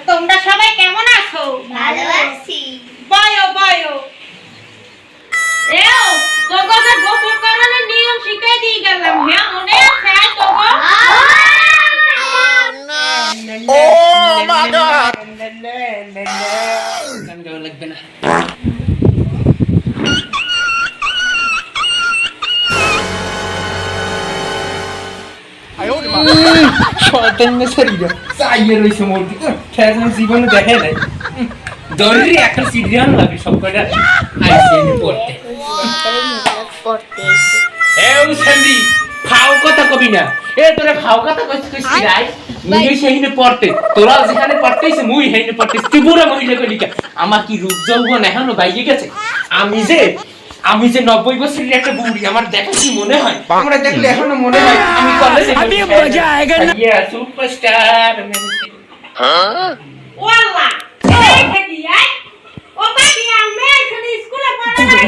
তোমরা সবাই কেমন আছো? ভালো আছি। বয়ো বয়ো এও তোগো যে গোসল করানোর নিয়ম শিখাই দিয়ে গেলাম, হ্যাঁ মনে আছে তোগো? Oh my God! গান গাওয়া লাগবে না। শয়তান মেসারিয়া চাইয়ে রইছে মোর খেলা জীবনে দেখে নাই দৌড়ি একটা সিরিয়াল লাগে সব কয়টা আইছে পড়তে এও সন্ধি ফাও কথা কবি না তোরা ফাও কথা কইছিস যাই মুই সেইনে পড়তে তোরা যেখানে পড়তেইছ মুই সেইনে পড়তে ত্রিপুরা মহিলা কলিকা আমার কি রূপ যৌবন এখনো বাইরে গেছে আমি যে 90 বছরের একটা বুড়ি আমার দেখে কি মনে হয় আমরা দেখলে এখনো মনে হয় আমি কলেজে আমি মজা আएगा না ইয়া সুপারস্টার Huh? ওয়াল্লাহ এই খেদি আই ও বাকি আমি এখানে স্কুলে পড়া নাই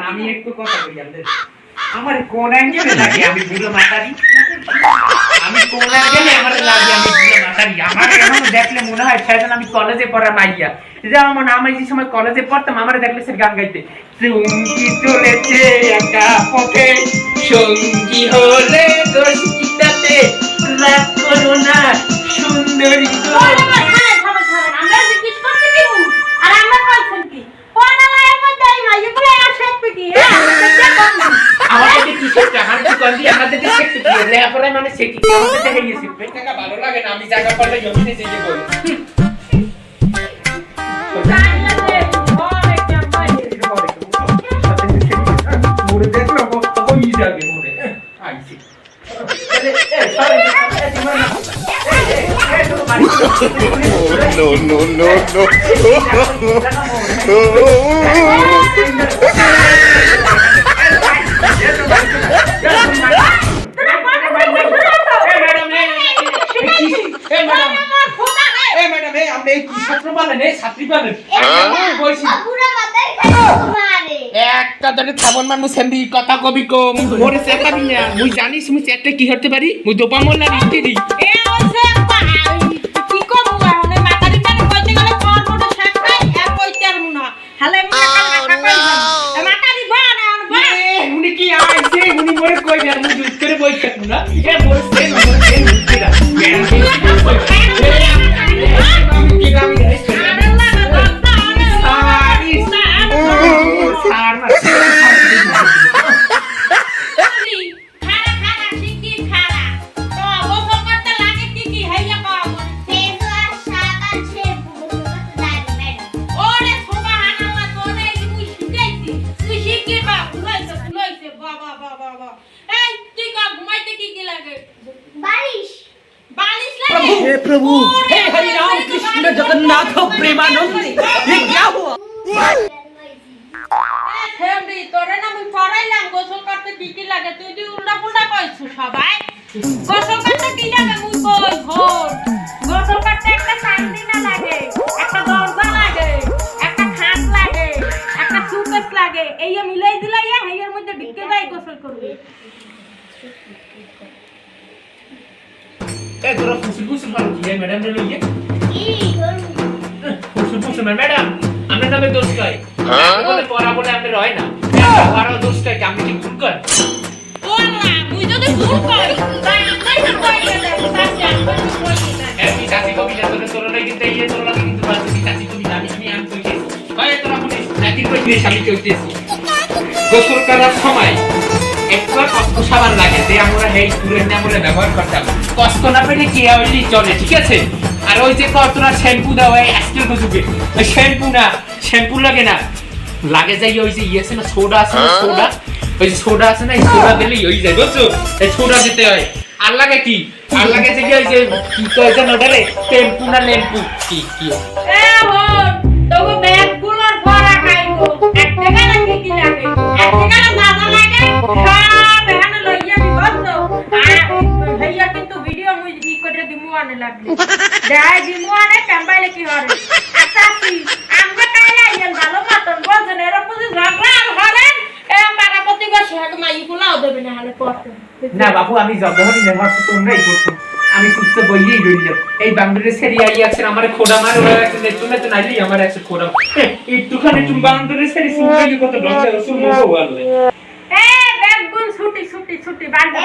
আমি একটু কথা বলি আমার কোন অ্যাঙ্গেলে লাগে আমি বুড়ো মাতারি আমি কোন অ্যাঙ্গেলে আমার লাগে আমি বুড়ো মাতারি আমার এখনো দেখলে মনে হয় সেদিন আমি কলেজে পড়া মাইয়া যেমন আমি যে সময় কলেজে পড়তাম আমার দেখলে সে গান গাইতে সঙ্গী চলেছে একা পথে সঙ্গী হলে দোষ কিটাতে রাগ করো না সুন্দরী গো আমরা জিজ্ঞেস করতে দিব আর আমরা বলছেন কি পড়ালার মধ্যে এই মাইগুলো আসবে কি হ্যাঁ আমাদের কি শিখতে হাঁটতে কোন দিয়ে আমাদের শিখতে কি লেখাপড়া মানে শিখি আমাদের দেখে গিয়ে শিখবে টাকা ভালো লাগে না আমি জায়গা পড়লে জমিতে যেতে বল মুড়ে দেখলো কত ই যাবে মুড়ে আইছি No, no, no, একটা ধরে থাবন মানুষ সেন্দি কথা কবি কম মোরে চেতাবি না মুই জানিস মুই চেটে কি হতে পারি মুই দোপা মোল্লা রিস্তি দি এ ওসে কি কম মানে মাতারি কেন কইতে গেলে কোন মোটে শেখাই আর কইতে আর মুনা হালে মুনা মাতারি বানা মুনি কি আইছে মুনি মোরে কই আর মুই দুধ করে বই খাত না এ মোরে সেন মুদিরা জ্ঞান কি গামি দেইছ हे प्रभु हे हरि राम कृष्ण जगन्नाथ प्रेमानंद ये क्या हुआ ফ্যামিলি তোরে না আমি পড়াইলাম গোসল করতে কি লাগে তুই তুই উল্টা পুল্টা কইছু সবাই গোসল করতে কি লাগে মুই কই ভোর গোসল করতে একটা চাকরি না লাগে একটা দরজা লাগে একটা খাট লাগে একটা সুকেস লাগে এই মিলাই দিলাইয়া হেয়ার মধ্যে ঢুকে যাই গোসল করবে এ তোরা ফুসফুস মারো কি ম্যাডাম রে লইয়ে ফুসফুস ম্যাডাম আমরা নামে দোষ কই বলে পড়া বলে আমরা রয় না পড়া দোষ কই আমি কি ভুল কর ওলা মুই যদি ভুল কই তাই আমরাই তো কই গেলে এই চাচি কবি না তোরা নাই কিন্তু এই তোরা কিন্তু বাসি চাচি কবি আমি কইছি কই তোরা পুলিশ নাকি কই দিয়ে আমি কইতেছি গোসল করার সময় একবার কষ্ট সাবান লাগে যে আমরা এই তুলের নামে ব্যবহার করতাম কষ্ট না পেলে কি হইলি চলে ঠিক আছে আর ওই যে তোরা শ্যাম্পু দাও এই আজকের যুগে ওই শ্যাম্পু লাগে না লাগে যাই ওই যে আছে না সোডা আছে না সোডা ওই যে সোডা আছে না এই সোডা দিলেই হই যায় বুঝছো এই সোডা দিতে হয় আর লাগে কি আর লাগে যে ওই যে কি কয় যেন ওটারে টেম্পু না লেম্পু কি এ হন তোগো ব্যাগগুলোর ভরা খাইবো এক টাকা লাগে কি লাগে এক টাকা দাদা লাগে সব এখানে লইয়া দিবত আর ভাইয়া কিন্তু ভিডিও মুই ই করে দিমু আনে লাগবে যাই দিমু আনে ক্যাম্বাইলে কি হরে আচ্ছা কি আমরা কাইলা ইয়েন ভালো মতন বলছেন এর বুঝি ঝগড়া আর হরেন এ পারাপতি গো শেখ মাই গুলা বাবু আমি যতক্ষণ নেভাচ্ছি তোমরাই প্রথম আমি সুস্থ বইয়েই রইল এই বান্দরের সেরি আইয়াছেন আমার খোড়া মার তুমি তো নাইলি আমার একটা খোড়া একটুখানি তুমি বান্দরের সেরি সুন্দর কত ডক্টর সুমো বললে এ বেগুন ছুটি ছুটি ছুটি বান্দর